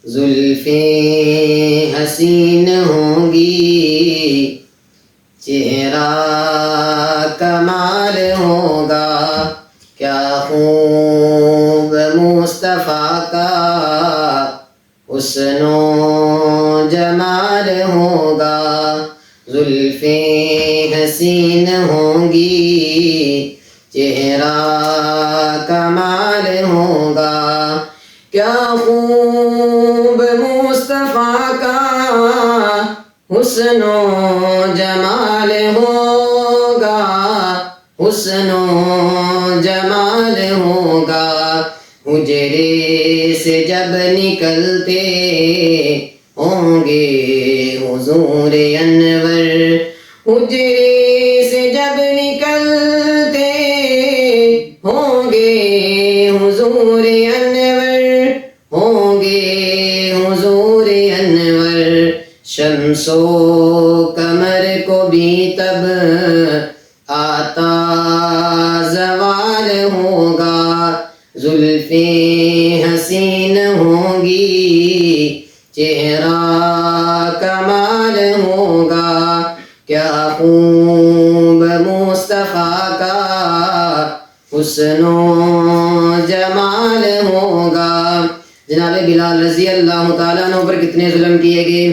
زلفیں حسین ہوں گی، چہرہ کمال ہوگا، کیا خوب مصطفیٰ کا حسن و جمال ہوگا۔ زلفیں حسین ہوں گی، چہرہ کمال ہوگا، کیا خوب مصطفیٰ کا حسن و جمال ہوگا، حسن و جمال ہوگا۔ حجرے سے جب نکلتے ہوں گے حضور انور، حجرے سے جب نکلتے ہوں گے حضور انور، ہوں گے حضور انور، شمس و قمر کو بھی تب آتا زوال ہوگا۔ زلفیں حسین ہوں گی، چہرہ کمال ہوگا، کیا خوب مصطفیٰ کا حسن و جمال ہوگا۔ جناب بلال رضی اللہ تعالیٰ عنہ پر کتنے ظلم کیے گئے۔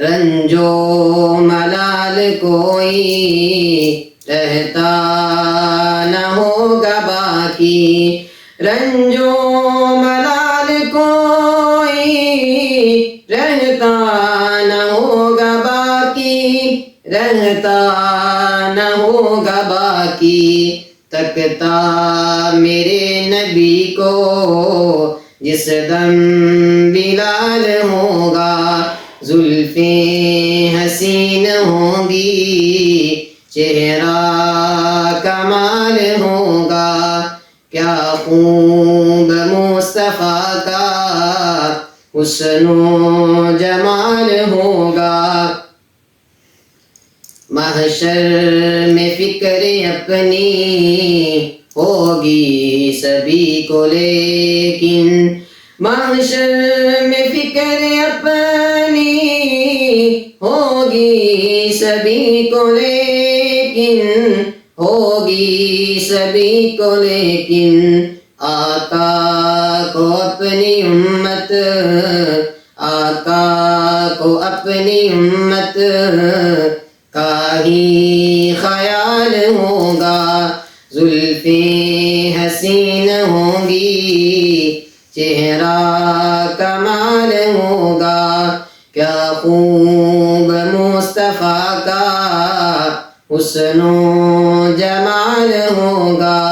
رنج و ملال کوئی رہتا نہ ہوگا باقی، رنج و ملال کوئی رہتا نہ ہوگا باقی، رہتا نہ ہوگا باقی۔ تکتا میرے نبی کو جس دم بلال ہوگا، زلفیں حسین ہوں گی، چہرہ کمال ہوگا، کیا خوب مصطفیٰ کا حسن و جمال ہوگا۔ محشر میں فکر اپنی ہوگی سبھی کو لیکن، محشر میں فکر اپنی ہوگی سبھی کو لیکن، ہوگی سبھی کو لیکن، آقا کو اپنی امت، آقا کو اپنی امت کا ہی خیال ہوگا۔ زلفیں حسین ہوں گی، چہرہ کمال ہوگا، کیا خوب مصطفیٰ کا حسن و جمال ہوگا۔